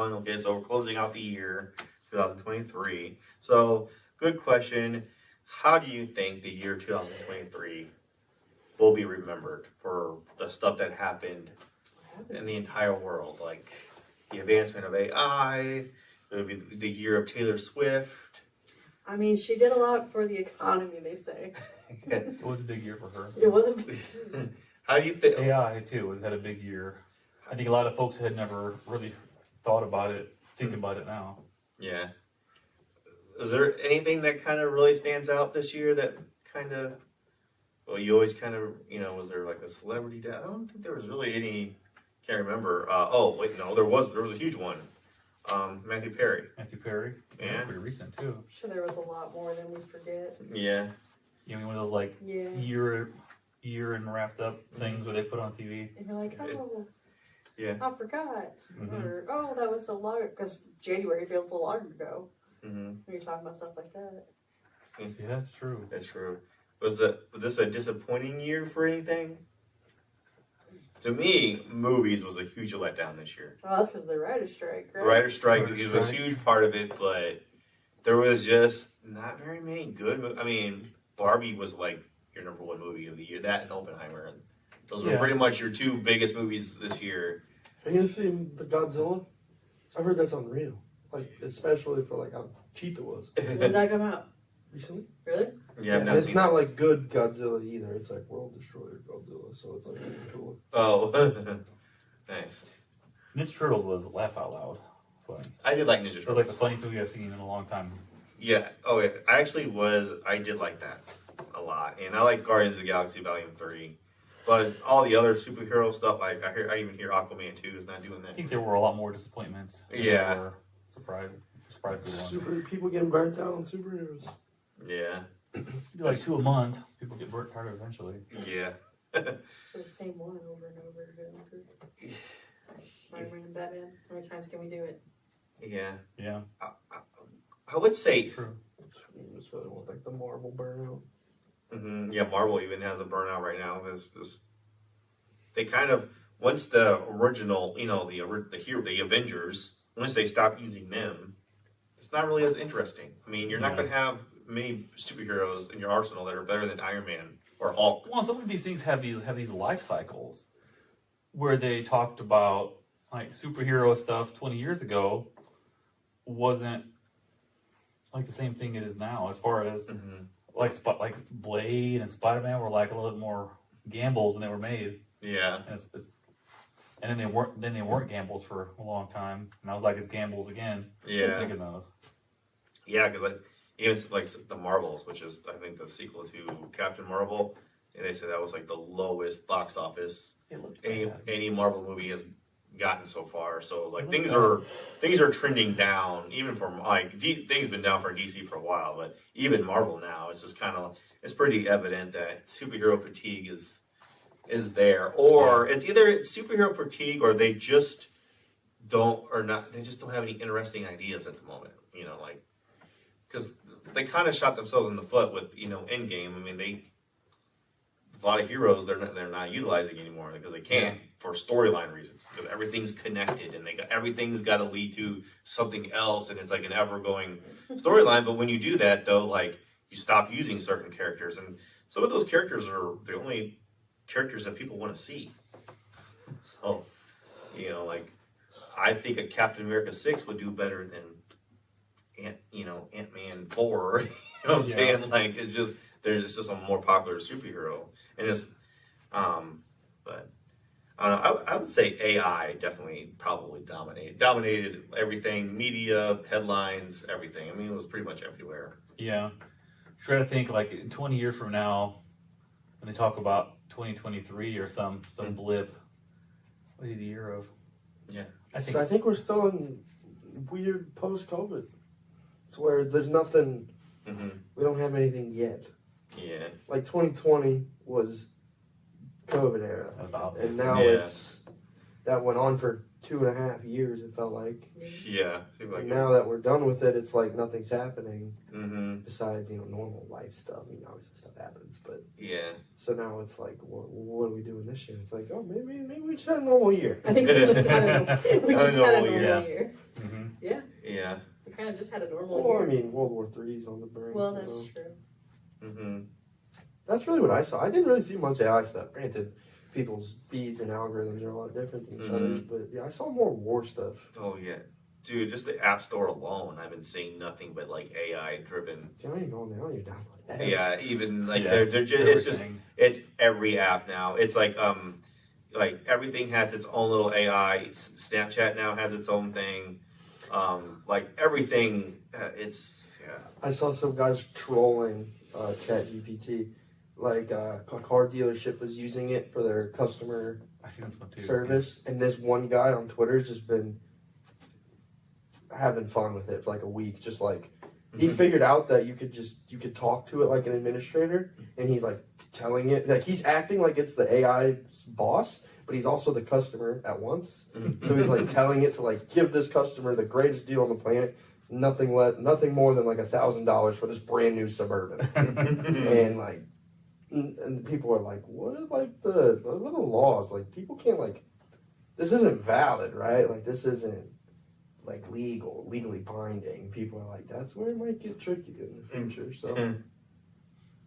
one. Okay, so we're closing out the year, 2023. So, good question. How do you think the year 2023 will be remembered for the stuff that happened in the entire world? Like the advancement of AI, it'll be the year of Taylor Swift. I mean, she did a lot for the economy, they say. It was a big year for her. It wasn't. How do you think? AI too has had a big year. I think a lot of folks had never really thought about it, think about it now. Yeah. Is there anything that kind of really stands out this year that kind of, well, you always kind of, was there like a celebrity death? I don't think there was really any, can't remember. Oh, wait, no, there was a huge one. Matthew Perry. Matthew Perry. Yeah. Pretty recent too. I'm sure there was a lot more than we forget. Yeah. You know, one of those like year and wrapped up things where they put on TV. And you're like, oh, yeah, I forgot. Mm-hmm. Or, oh, that was so long, because January feels so long ago. Mm-hmm. When you're talking about stuff like that. Yeah, that's true. That's true. Was this a disappointing year for anything? To me, movies was a huge letdown this year. Well, that's because of the writer's strike, right? Writer's strike was a huge part of it, but there was just not very many good movies. I mean, Barbie was like your number one movie of the year. That and Oppenheimer. And those were pretty much your two biggest movies this year. Are you gonna see the Godzilla? I've heard that's unreal. Like, especially for like how cheap it was. When did that come out? Recently? Really? Yeah, and it's not like good Godzilla either. It's like World Destroyer Godzilla, so it's like really cool. Oh, nice. Ninja Turtles was laugh out loud funny. I did like Ninja It was Turtles. like the funniest movie I've seen in a long time. Yeah. Oh, yeah. I did like that a lot, and I like Guardians of the Galaxy Volume 3. But all the other superhero stuff, like I even hear Aquaman 2 is not doing that. I think there were a lot more disappointments. Yeah. There were surprising ones. People getting burnt out on superheroes. Yeah. You do like 2 a month. People get burnt tired eventually. Yeah. The same one over and over again. Spider-Man and Batman. How many times can we do it? Yeah. Yeah. I would say. True. I just really want like the Marvel burnout. Mm-hmm. Yeah, Marvel even has a burnout right now. They kind of, once the original, the Avengers, once they stop using them, it's not really as interesting. I mean, you're not going to have many superheroes in your arsenal that are better than Iron Man or Hulk. Well, some of these things have these life cycles where they talked about like superhero stuff 20 years ago wasn't like the same thing it is now, as far as like Blade and Spider-Man were like a little bit more gambles when they were made. Yeah. And then they weren't gambles for a long time. And I was like, it's gambles again. Yeah. Picking those. Yeah, because even like the Marvels, which is I think the sequel to Captain Marvel, and they said that was like the lowest box office any Marvel movie has gotten so far. So like things are trending down, even from like things been down for DC for a while, but even Marvel now, it's just kind of, it's pretty evident that superhero fatigue is there, or it's either superhero fatigue or they just don't have any interesting ideas at the moment, like, because they kind of shot themselves in the foot with Endgame. I mean, a lot of heroes they're not utilizing anymore because they can't for storyline reasons, because everything's connected and everything's got to lead to something else, and it's like an ever going storyline. But when you do that, though, like, you stop using certain characters, and some of those characters are the only characters that people want to see. So, like, I think a Captain America 6 would do better than Ant-Man 4. You know what I'm saying? Like, it's just, there's just a more popular superhero. And it's, but I don't know, I would say AI definitely probably dominated everything, media, headlines, everything. I mean, it was pretty much everywhere. Yeah. Try to think like in 20 years from now, when they talk about 2023 or some blip, what is the year of? Yeah. I think we're still in weird post-COVID. It's where there's nothing, we don't have anything yet. Yeah. Like 2020 was COVID era. That's obvious. And now that went on for 2.5 years, it felt like. Yeah. And now that we're done with it, it's like nothing's happening besides, normal life stuff. I mean, obviously stuff happens, but yeah. So now it's like, what are we doing this year? It's like, oh, maybe we just had a normal year. I think we just had a normal year. kind of just had a normal Well, I year. mean, World War III's on the brink. Well, you that's know. true. Mm-hmm. That's really what I saw. I didn't really see much AI stuff. Granted, people's feeds and algorithms are a lot different than each other's, but yeah, I saw more war stuff. Oh yeah, dude, just the App Store alone, I've been seeing nothing but like AI driven. You don't even go now. You download apps. Yeah, even like Yeah, they're just it's just everything. it's every app now. It's like everything has its own little AI. Snapchat now has its own thing. Like everything, it's yeah. I saw some guys trolling ChatGPT. Like a car dealership was using it for their customer I see this one too. service, and this one guy on Twitter's just been having fun with it for like a week. Just like he figured out that you could talk to it like an administrator, and he's like telling it like he's acting like it's the AI's boss, but he's also the customer at once. So he's like telling it to like give this customer the greatest deal on the planet. Nothing more than like $1,000 for this brand new Suburban, and like. And people are like, what are like what are the laws? Like people can't like, this isn't valid, right? Like this isn't like legally binding. People are like, that's where it might get tricky in the future. So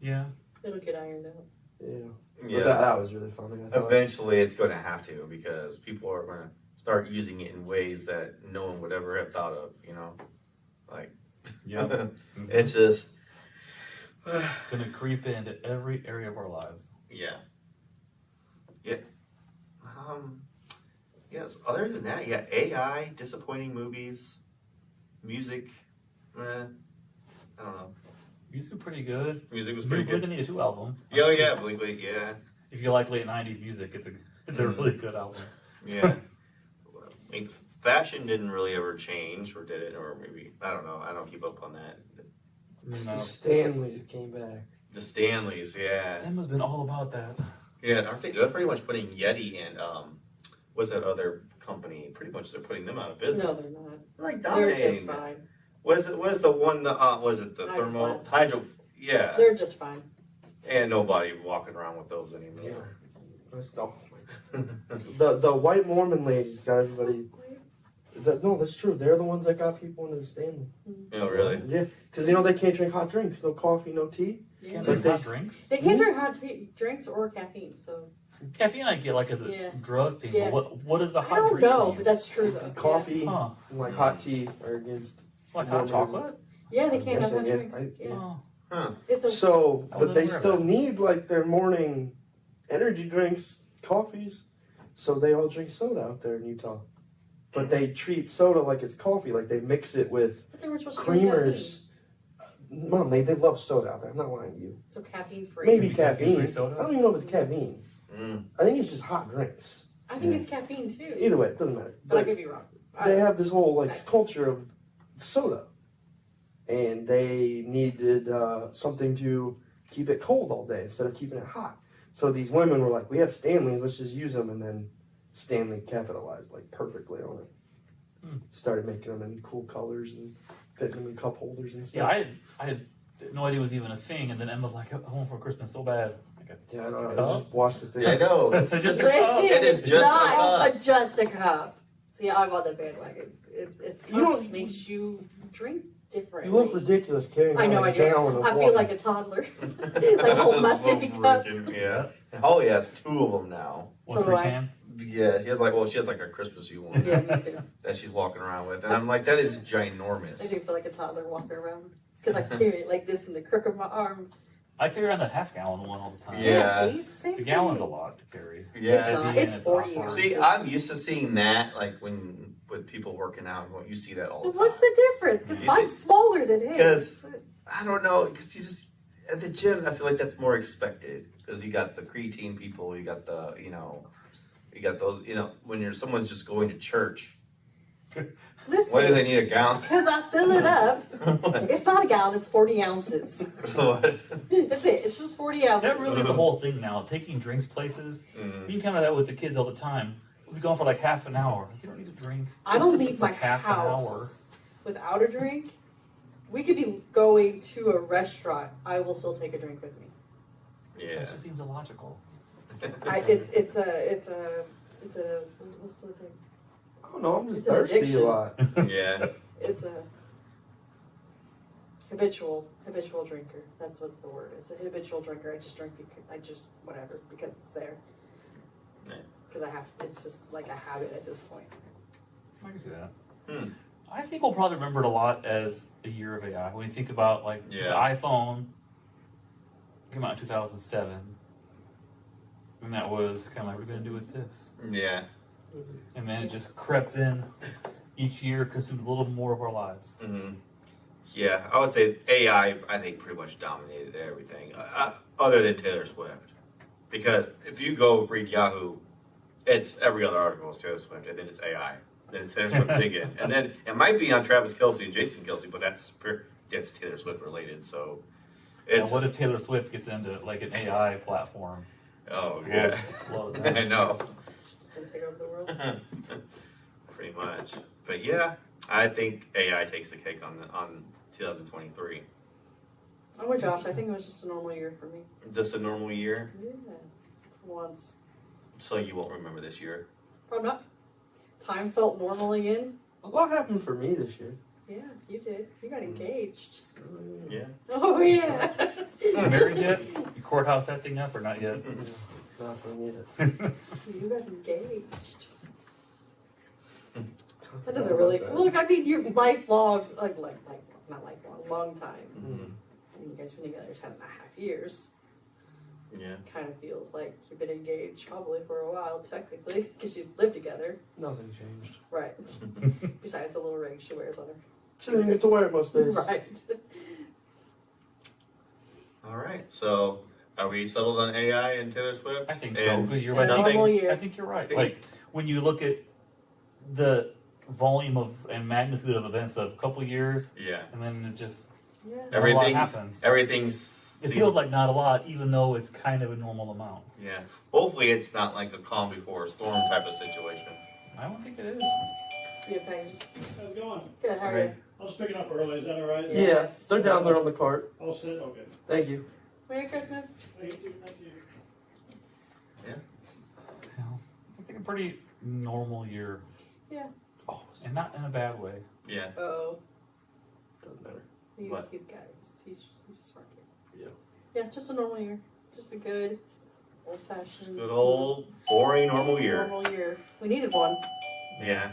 Yeah. It'll get ironed out. yeah, Yeah. But that was really funny. I thought. Eventually, it's going to have to because people are going to start using it in ways that no one would ever have thought of. You know, like Yeah. it's just It's gonna creep into every area of our lives. yeah. Yes. Other than that, yeah, AI, disappointing movies, music. I don't know. Music was pretty good. Music was New pretty good. Blink-182 album. Yeah, yeah, Blink, yeah, If you like late '90s music, it's a really good album. yeah. I mean, fashion didn't really ever change, or did it? Or maybe I don't know. I don't keep up on that. No. The Stanleys came back. The Stanleys, yeah, Emma's been all about that. yeah. Aren't they? They're pretty much putting Yeti and what's that other company? Pretty much they're putting them out of business. No, they're not. Like They're dominating. just fine. What is it? What is the one? The was it the Hydro thermal flask. hydro? Yeah, They're just fine. and nobody walking around with those anymore. Yeah. That's, oh my God. The white Mormon ladies got everybody. No, that's true. They're the ones that got people into the Stanley. Oh, really? Yeah, because they can't drink hot drinks, no coffee, no tea. Yeah. Can't But drink they- hot drinks. They can't drink hot drinks or caffeine, so Caffeine I get like as a Yeah. drug thing. Yeah. But what is the I hot don't drink? know, mean? but that's true though. Coffee Huh. and like hot tea are against. Like hot Mormonism. chocolate? Yeah, they can't have hot Yeah, drinks. Yeah. Oh. It's a So, I but wasn't they aware of still that. need like their morning energy drinks, coffees. So they all drink soda out there in Utah. But they treat soda like it's coffee, like they mix it with but they were supposed to drink creamers. Mom, they love soda out there. I'm not lying to you. caffeine. So caffeine free. Maybe Maybe caffeine-free caffeine. soda? I don't even know if it's caffeine. Mm. I think it's just hot drinks. I think it's caffeine too. Either way, it doesn't matter. But I But could be wrong. they have this whole like culture of soda, and they needed something to keep it cold all day instead of keeping it hot. So these women were like, "We have Stanleys, let's just use them." And then Stanley capitalized like perfectly on it. Started making them in cool colors and putting them in cup holders and Yeah, stuff. I had no idea it was even a thing, and then Emma's like, "I want for Christmas so bad." Like, Yeah, I just a know. I cup? just watched it. Yeah, I know. It's just a Listen, cup. It is it's just a not cup. just a cup. See, I'm on the bandwagon. It's You cups don't- makes you drink differently. You look ridiculous carrying I know like I a do. gallon of I feel water. like a toddler. Like hold my sippy cup. Freaking- Yeah. And Holly has two of them now. One So for do each I. hand. Yeah, she has like a Christmas one Yeah, me too. that she's walking around with, and I'm like, that is ginormous. I do feel like a toddler walking around because I carry it like this in the crook of my arm. I carry around that half-gallon one all the time. Yeah. see, it's the same The gallon's a thing. lot to carry. Yeah. It's not. Heavy It's and 40 awkward. See, I'm used to seeing that, like with people working out, and going, you see that all the time. What's the difference? Because You mine's smaller than his. Because I don't know, because you just at the gym, I feel like that's more expected because you got the creatine people, you got the you got those when someone's just going to church. Listen, Why do they need a gallon? because I fill it up. It's not a gallon, it's 40 ounces. What? That's it. It's just 40 ounces. That really is the whole thing now. Taking drinks places. Mm. You can kind of that with the kids all the time. We'll be gone for like half an hour. You don't need to drink. I don't leave my For half an house without a drink. We could be going to a restaurant. I will still take a drink with me. Yeah. That just seems illogical. It's a what's the thing? I don't know. I'm just It's an thirsty addiction. a lot. Yeah. It's a Habitual drinker. That's what the word is. A habitual drinker. I just drink because whatever, because it's there. Right. Because I have, it's just like a habit at this point. I can see that. Hmm. I think we'll probably remember it a lot as a year of AI. When you think about like Yeah. the iPhone came out in 2007, and that was kind of like, we're going to do with this. Yeah. And then it just crept in each year, consumed a little more of our lives. Mm-hmm. Yeah, I would say AI, I think, pretty much dominated everything, other than Taylor Swift. Because if you go read Yahoo, it's every other article is Taylor Swift, and then it's AI. Then it's Taylor Swift again. And then it might be on Travis Kelce and Jason Kelce, but that's Taylor Swift related. So it's. Now, what if Taylor Swift gets into like an AI platform? Oh, World yeah. just explode, right? I know. Just gonna take over the world. Pretty much. But yeah, I think AI takes the cake on 2023. I'm with Josh. I think it was just a normal year for me. Just a normal year, Yeah, for once. so you won't remember this year. Probably not. Time felt normal again. A lot happened for me this year. Yeah, you did. You got engaged. Yeah. Oh yeah. Married yet? You courthouse that thing up or not yet? Not for me either. You got engaged. That doesn't really look. I mean, you're lifelong, like not lifelong, long time. Mm-hmm. I mean, you guys have been together 10.5 years. Yeah. Kind of feels like you've been engaged probably for a while, technically, because you live together. Nothing changed. Right. Besides the little ring she wears on her. She didn't get to wear it most days. Right. All right. So, are we settled on AI and Taylor Swift? I think so. And 'Cause you're And right. a normal year. I think you're right. Like when you look at the volume of and magnitude of events of a couple of years, Yeah. and then it just Yeah. not a lot Everything's happens. everything's. It feels like not a lot, even though it's kind of a normal amount. Yeah. Hopefully, it's not like a calm before a storm type of situation. I don't think it is. Yeah, Patty, just How's it going? good. How are you? I was picking up early, is that all right? Yeah, Yes. they're down there on the cart. I'll sit, okay. Thank you. Merry Christmas. Thank you, thank you. You know, I think a pretty normal year. Yeah. Oh, and not in a bad way. Yeah. Oh, Doesn't matter. What? he's got he's a smart kid. Yeah. Yeah, just a normal year. Just a good old fashioned. Good old boring normal year. Normal year. We needed one. Yeah.